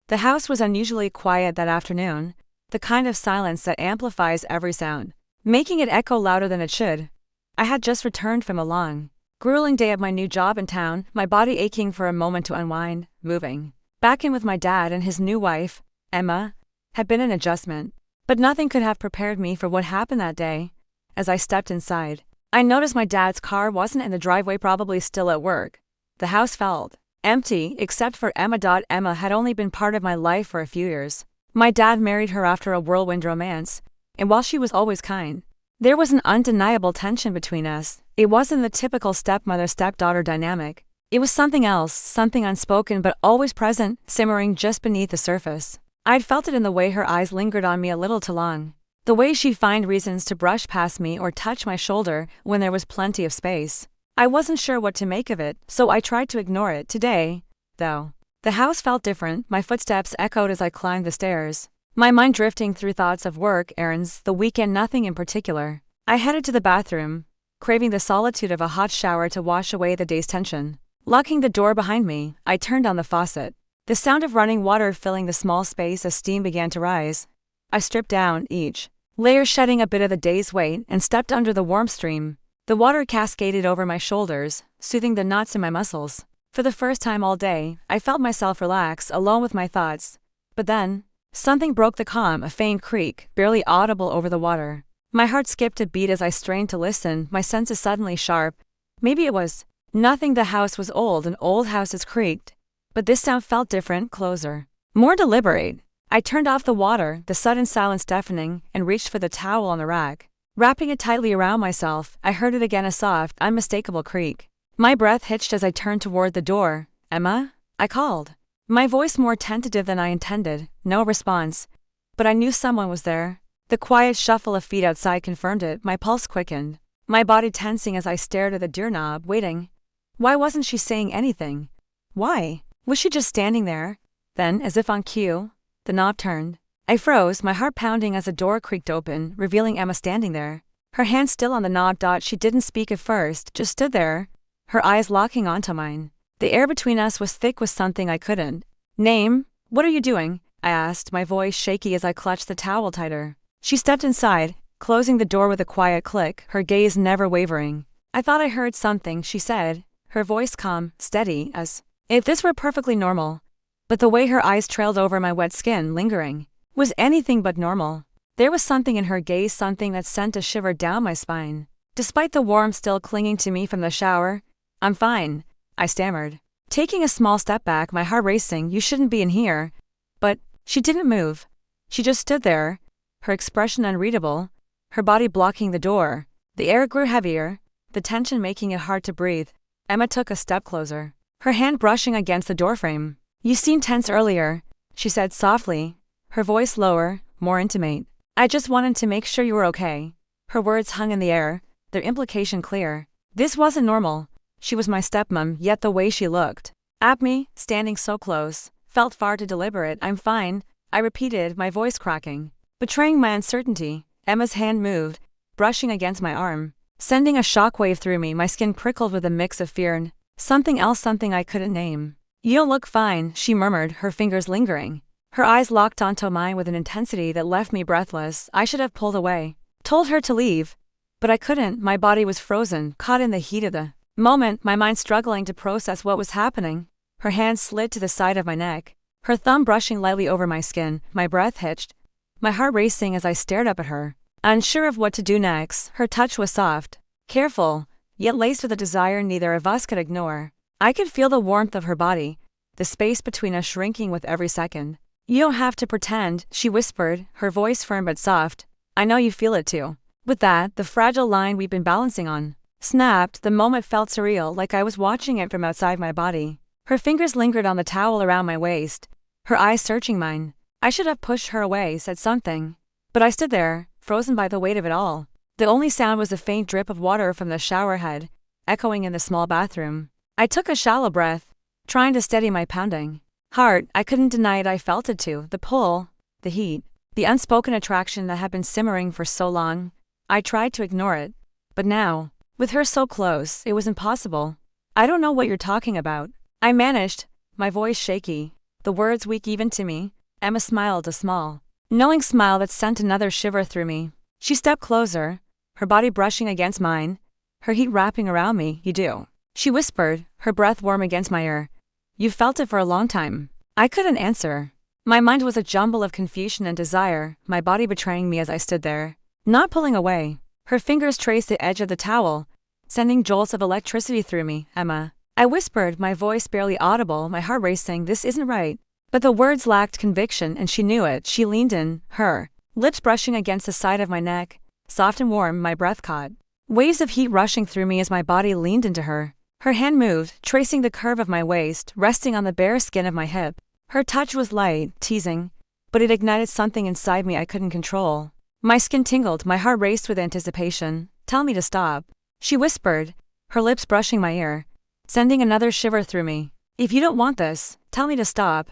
The house was unusually quiet that afternoon, the kind of silence that amplifies every sound, making it echo louder than it should. I had just returned from a long, grueling day at my new job in town, my body aching for a moment to unwind. Moving back in with my dad and his new wife, Emma, had been an adjustment, but nothing could have prepared me for what happened that day. As I stepped inside, I noticed my dad's car wasn't in the driveway, probably still at work. The house felt empty, except for Emma. Emma had only been part of my life for a few years. My dad married her after a whirlwind romance, and while she was always kind, there was an undeniable tension between us. It wasn't the typical stepmother-stepdaughter dynamic. It was something else, something unspoken but always present, simmering just beneath the surface. I'd felt it in the way her eyes lingered on me a little too long, the way she'd find reasons to brush past me or touch my shoulder when there was plenty of space. I wasn't sure what to make of it, so I tried to ignore it. Today, though, the house felt different. My footsteps echoed as I climbed the stairs, my mind drifting through thoughts of work, errands, the weekend, nothing in particular. I headed to the bathroom, craving the solitude of a hot shower to wash away the day's tension. Locking the door behind me, I turned on the faucet, the sound of running water filling the small space as steam began to rise. I stripped down, each layer shedding a bit of the day's weight, and stepped under the warm stream. The water cascaded over my shoulders, soothing the knots in my muscles. For the first time all day, I felt myself relax, alone with my thoughts. But then, something broke the calm, a faint creak, barely audible over the water. My heart skipped a beat as I strained to listen, my senses suddenly sharp. Maybe it was nothing. The house was old, and old houses creaked. But this sound felt different, closer, more deliberate. I turned off the water, the sudden silence deafening, and reached for the towel on the rack. Wrapping it tightly around myself, I heard it again, a soft, unmistakable creak. My breath hitched as I turned toward the door. "Emma?" I called, my voice more tentative than I intended. No response. But I knew someone was there. The quiet shuffle of feet outside confirmed it. My pulse quickened, my body tensing as I stared at the doorknob, waiting. Why wasn't she saying anything? Why was she just standing there? Then, as if on cue, the knob turned. I froze, my heart pounding as the door creaked open, revealing Emma standing there, her hand still on the knob. She didn't speak at first, just stood there, her eyes locking onto mine. The air between us was thick with something I couldn't name. "What are you doing?" I asked, my voice shaky as I clutched the towel tighter. She stepped inside, closing the door with a quiet click, her gaze never wavering. "I thought I heard something," she said, her voice calm, steady, as if this were perfectly normal. But the way her eyes trailed over my wet skin, lingering, was anything but normal. There was something in her gaze, something that sent a shiver down my spine. Despite the warmth still clinging to me from the shower, "I'm fine," I stammered, taking a small step back, my heart racing. "You shouldn't be in here." But she didn't move. She just stood there, her expression unreadable, her body blocking the door. The air grew heavier, the tension making it hard to breathe. Emma took a step closer, her hand brushing against the doorframe. "You seemed tense earlier," she said softly, her voice lower, more intimate. "I just wanted to make sure you were okay." Her words hung in the air, their implication clear. This wasn't normal. She was my stepmom, yet the way she looked at me, standing so close, felt far too deliberate. "I'm fine," I repeated, my voice cracking, betraying my uncertainty. Emma's hand moved, brushing against my arm, sending a shockwave through me. My skin prickled with a mix of fear and something else, something I couldn't name. "You look fine," she murmured, her fingers lingering. Her eyes locked onto mine with an intensity that left me breathless. I should have pulled away, told her to leave. But I couldn't. My body was frozen, caught in the heat of the moment, my mind struggling to process what was happening. Her hand slid to the side of my neck, her thumb brushing lightly over my skin. My breath hitched, my heart racing as I stared up at her, unsure of what to do next. Her touch was soft, careful, yet laced with a desire neither of us could ignore. I could feel the warmth of her body, the space between us shrinking with every second. "You don't have to pretend," she whispered, her voice firm but soft. "I know you feel it too." With that, the fragile line we'd been balancing on snapped. The moment felt surreal, like I was watching it from outside my body. Her fingers lingered on the towel around my waist, her eyes searching mine. I should have pushed her away, said something. But I stood there, frozen by the weight of it all. The only sound was a faint drip of water from the shower head, echoing in the small bathroom. I took a shallow breath, trying to steady my pounding heart. I couldn't deny it, I felt it too. The pull, the heat, the unspoken attraction that had been simmering for so long. I tried to ignore it. But now, with her so close, it was impossible. "I don't know what you're talking about," I managed, my voice shaky. The words weak even to me. Emma smiled a small, knowing smile that sent another shiver through me. She stepped closer, her body brushing against mine, her heat wrapping around me. You do, she whispered, her breath warm against my ear. You felt it for a long time. I couldn't answer. My mind was a jumble of confusion and desire, my body betraying me as I stood there, not pulling away. Her fingers traced the edge of the towel, sending jolts of electricity through me. Emma, I whispered, my voice barely audible, my heart racing. This isn't right. But the words lacked conviction and she knew it. She leaned in, her lips brushing against the side of my neck, soft and warm, my breath caught waves of heat rushing through me as my body leaned into her. Her hand moved, tracing the curve of my waist, resting on the bare skin of my hip. Her touch was light, teasing, but it ignited something inside me I couldn't control. My skin tingled, my heart raced with anticipation. Tell me to stop, she whispered, her lips brushing my ear, sending another shiver through me. If you don't want this, tell me to stop.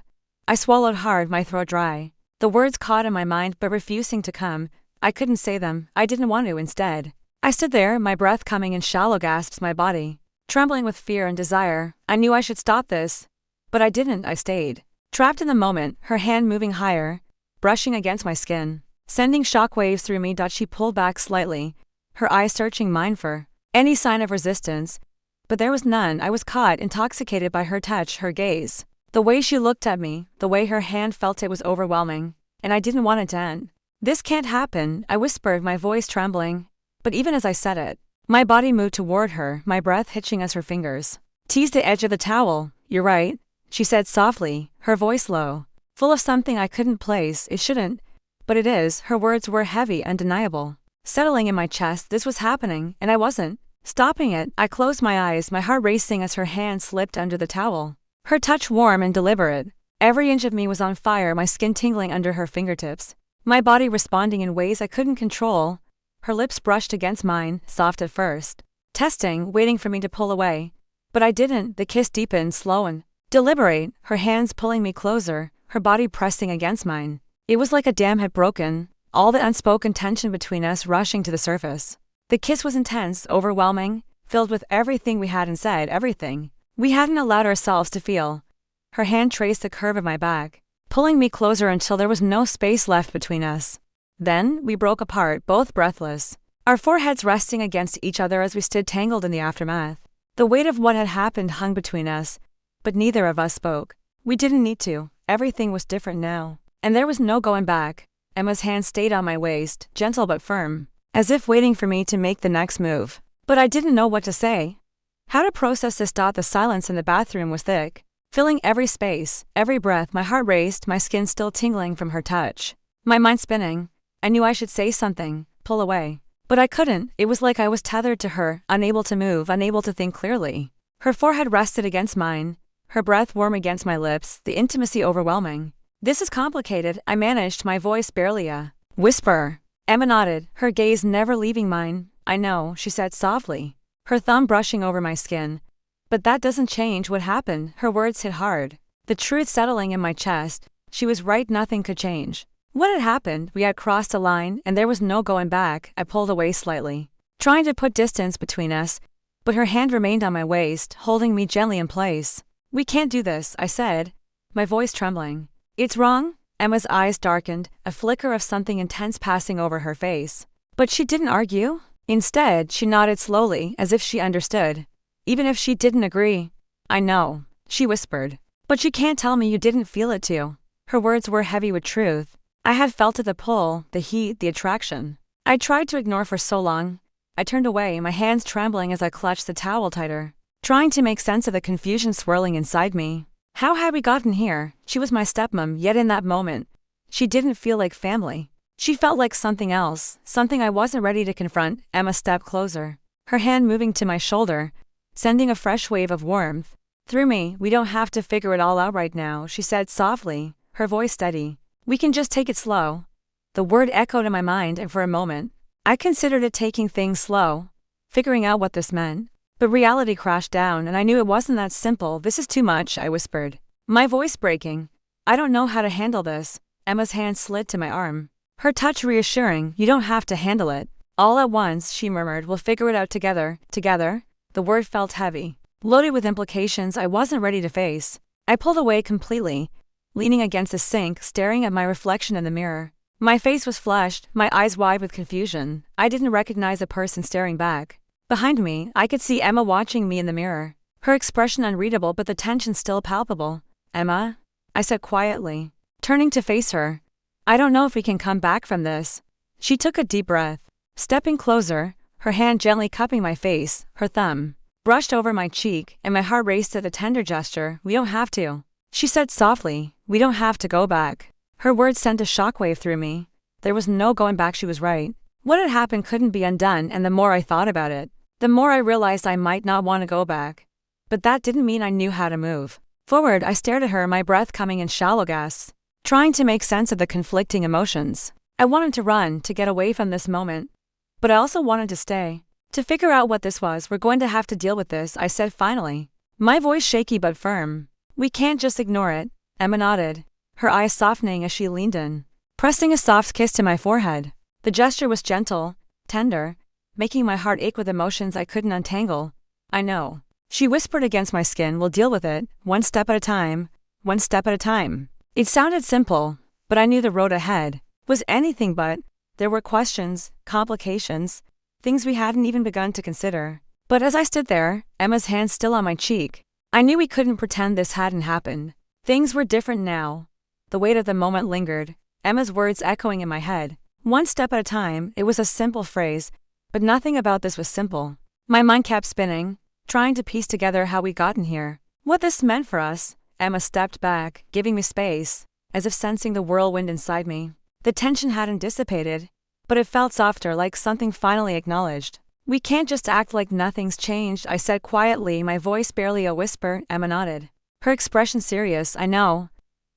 I swallowed hard, my throat dry. The words caught in my mind but refusing to come. I couldn't say them, I didn't want to. Instead, I stood there, my breath coming in shallow gasps, my body trembling with fear and desire. I knew I should stop this, but I didn't. I stayed trapped in the moment, her hand moving higher, brushing against my skin, sending shockwaves through me. She pulled back slightly, her eyes searching mine for any sign of resistance, but there was none. I was caught, intoxicated by her touch, her gaze. The way she looked at me, the way her hand felt, it was overwhelming, and I didn't want it to end. This can't happen, I whispered, my voice trembling. But even as I said it, my body moved toward her, my breath hitching as her fingers teased the edge of the towel. You're right, she said softly, her voice low, full of something I couldn't place. It shouldn't, but it is. Her words were heavy, undeniable, settling in my chest. This was happening, and I wasn't stopping it. I closed my eyes, my heart racing as her hand slipped under the towel. Her touch warm and deliberate. Every inch of me was on fire, my skin tingling under her fingertips, my body responding in ways I couldn't control. Her lips brushed against mine, soft at first, testing, waiting for me to pull away. But I didn't. The kiss deepened, slow and deliberate, her hands pulling me closer, her body pressing against mine. It was like a dam had broken, all the unspoken tension between us rushing to the surface. The kiss was intense, overwhelming, filled with everything we hadn't said, everything we hadn't allowed ourselves to feel. Her hand traced the curve of my back, pulling me closer until there was no space left between us. Then, we broke apart, both breathless, our foreheads resting against each other as we stood tangled in the aftermath. The weight of what had happened hung between us, but neither of us spoke. We didn't need to. Everything was different now, and there was no going back. Emma's hand stayed on my waist, gentle but firm, as if waiting for me to make the next move. But I didn't know what to say, how to process this. The silence in the bathroom was thick, filling every space, every breath. My heart raced, my skin still tingling from her touch, my mind spinning. I knew I should say something, pull away, but I couldn't. It was like I was tethered to her, unable to move, unable to think clearly. Her forehead rested against mine, her breath warm against my lips, the intimacy overwhelming. This is complicated, I managed, my voice barely a whisper. Emma nodded, her gaze never leaving mine. I know, she said softly, her thumb brushing over my skin. But that doesn't change what happened. Her words hit hard, the truth settling in my chest. She was right, nothing could change what had happened. We had crossed a line, and there was no going back. I pulled away slightly, trying to put distance between us, but her hand remained on my waist, holding me gently in place. We can't do this, I said, my voice trembling. It's wrong? Emma's eyes darkened, a flicker of something intense passing over her face. But she didn't argue. Instead, she nodded slowly, as if she understood, even if she didn't agree. I know, she whispered, but you can't tell me you didn't feel it too. Her words were heavy with truth. I had felt it, the pull, the heat, the attraction. I tried to ignore for so long. I turned away, my hands trembling as I clutched the towel tighter, trying to make sense of the confusion swirling inside me. How had we gotten here? She was my stepmom, yet in that moment, she didn't feel like family. She felt like something else, something I wasn't ready to confront. Emma stepped closer, her hand moving to my shoulder, sending a fresh wave of warmth through me. We don't have to figure it all out right now, she said softly, her voice steady. We can just take it slow. The word echoed in my mind, and for a moment, I considered it taking things slow, figuring out what this meant. But reality crashed down, and I knew it wasn't that simple. This is too much, I whispered, my voice breaking. I don't know how to handle this. Emma's hand slid to my arm, her touch reassuring. You don't have to handle it all at once, she murmured. We'll figure it out together. Together? The word felt heavy, loaded with implications I wasn't ready to face. I pulled away completely, leaning against the sink, staring at my reflection in the mirror. My face was flushed, my eyes wide with confusion. I didn't recognize a person staring back. Behind me, I could see Emma watching me in the mirror. Her expression unreadable but the tension still palpable. "Emma?" I said quietly, turning to face her. "I don't know if we can come back from this." She took a deep breath, stepping closer, her hand gently cupping my face, her thumb brushed over my cheek, and my heart raced at the tender gesture. "We don't have to," she said softly. "We don't have to go back." Her words sent a shockwave through me. There was no going back, she was right. What had happened couldn't be undone, and the more I thought about it, the more I realized I might not want to go back. But that didn't mean I knew how to move forward. I stared at her, my breath coming in shallow gasps, trying to make sense of the conflicting emotions. I wanted to run, to get away from this moment. But I also wanted to stay, to figure out what this was. "We're going to have to deal with this," I said finally, my voice shaky but firm. "We can't just ignore it." Emma nodded, her eyes softening as she leaned in, pressing a soft kiss to my forehead. The gesture was gentle, tender, making my heart ache with emotions I couldn't untangle. "I know," she whispered against my skin. "We'll deal with it, one step at a time, one step at a time." It sounded simple, but I knew the road ahead was anything but. There were questions, complications, things we hadn't even begun to consider. But as I stood there, Emma's hand still on my cheek, I knew we couldn't pretend this hadn't happened. Things were different now. The weight of the moment lingered, Emma's words echoing in my head. One step at a time. It was a simple phrase, but nothing about this was simple. My mind kept spinning, trying to piece together how we'd gotten here, what this meant for us. Emma stepped back, giving me space, as if sensing the whirlwind inside me. The tension hadn't dissipated, but it felt softer, like something finally acknowledged. "We can't just act like nothing's changed," I said quietly, my voice barely a whisper. Emma nodded, her expression serious. "I know.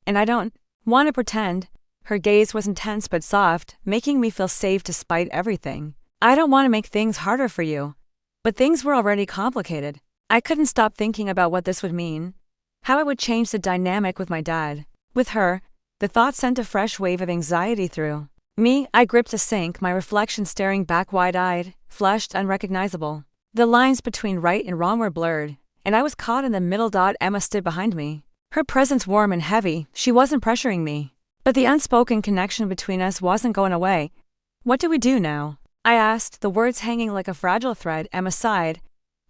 And I don't want to pretend." Her gaze was intense but soft, making me feel safe despite everything. "I don't want to make things harder for you." But things were already complicated. I couldn't stop thinking about what this would mean, how it would change the dynamic with my dad. With her, the thought sent a fresh wave of anxiety through me. I gripped a sink, my reflection staring back wide-eyed, flushed, unrecognizable. The lines between right and wrong were blurred, and I was caught in the middle. Emma stood behind me, her presence warm and heavy. She wasn't pressuring me, but the unspoken connection between us wasn't going away. "What do we do now?" I asked, the words hanging like a fragile thread. Emma sighed,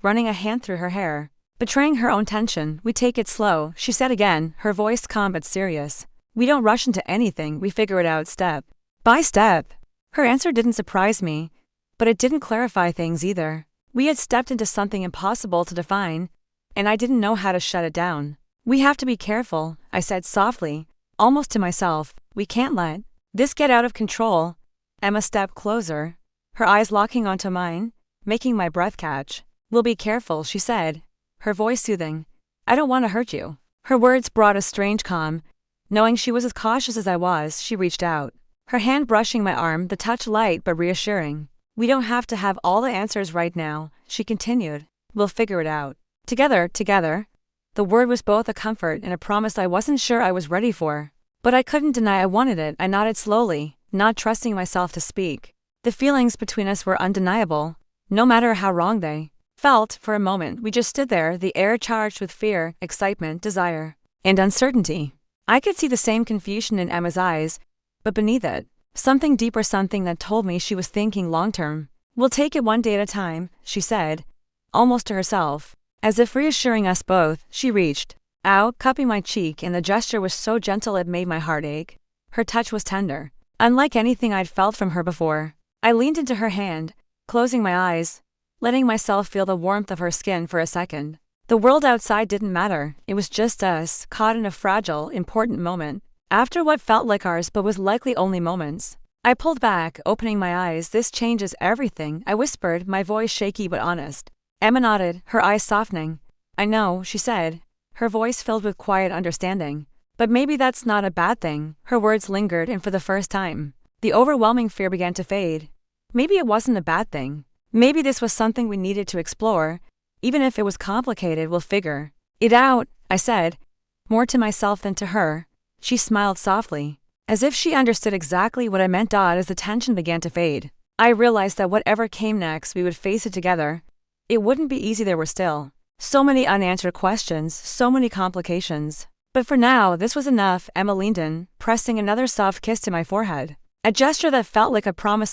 running a hand through her hair, betraying her own tension. "We take it slow," she said again, her voice calm but serious. "We don't rush into anything, we figure it out step by step." Her answer didn't surprise me, but it didn't clarify things either. We had stepped into something impossible to define, and I didn't know how to shut it down. "We have to be careful," I said softly, almost to myself. "We can't let this get out of control." Emma stepped closer, her eyes locking onto mine, making my breath catch. "We'll be careful," she said, her voice soothing. "I don't want to hurt you." Her words brought a strange calm. Knowing she was as cautious as I was, she reached out, her hand brushing my arm, the touch light but reassuring. "We don't have to have all the answers right now," she continued. "We'll figure it out. Together." The word was both a comfort and a promise I wasn't sure I was ready for. But I couldn't deny I wanted it. I nodded slowly, not trusting myself to speak. The feelings between us were undeniable, no matter how wrong they felt. For a moment, we just stood there, the air charged with fear, excitement, desire, and uncertainty. I could see the same confusion in Emma's eyes, but beneath it, something deeper, something that told me she was thinking long-term. "We'll take it one day at a time," she said, almost to herself. As if reassuring us both, she reached out, cupping my cheek, and the gesture was so gentle it made my heart ache. Her touch was tender, unlike anything I'd felt from her before. I leaned into her hand, closing my eyes, letting myself feel the warmth of her skin for a second. The world outside didn't matter, it was just us, caught in a fragile, important moment, after what felt like ours but was likely only moments. I pulled back, opening my eyes. "This changes everything," I whispered, my voice shaky but honest. Emma nodded, her eyes softening. "I know," she said, her voice filled with quiet understanding. "But maybe that's not a bad thing." Her words lingered, and for the first time, the overwhelming fear began to fade. Maybe it wasn't a bad thing. Maybe this was something we needed to explore. Even if it was complicated, we'll figure it out, I said, more to myself than to her. She smiled softly, as if she understood exactly what I meant. As the tension began to fade, I realized that whatever came next, we would face it together. It wouldn't be easy. There were still so many unanswered questions, so many complications. But for now, this was enough. Emma leaned in, pressing another soft kiss to my forehead. A gesture that felt like a promise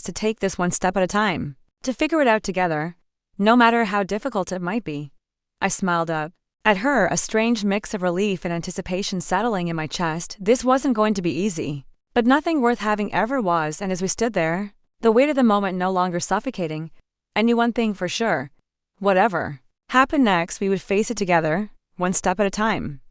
to take this one step at a time, to figure it out together, no matter how difficult it might be. I smiled up at her, a strange mix of relief and anticipation settling in my chest. This wasn't going to be easy, but nothing worth having ever was, and as we stood there, the weight of the moment no longer suffocating, I knew one thing for sure. Whatever happened next, we would face it together, one step at a time.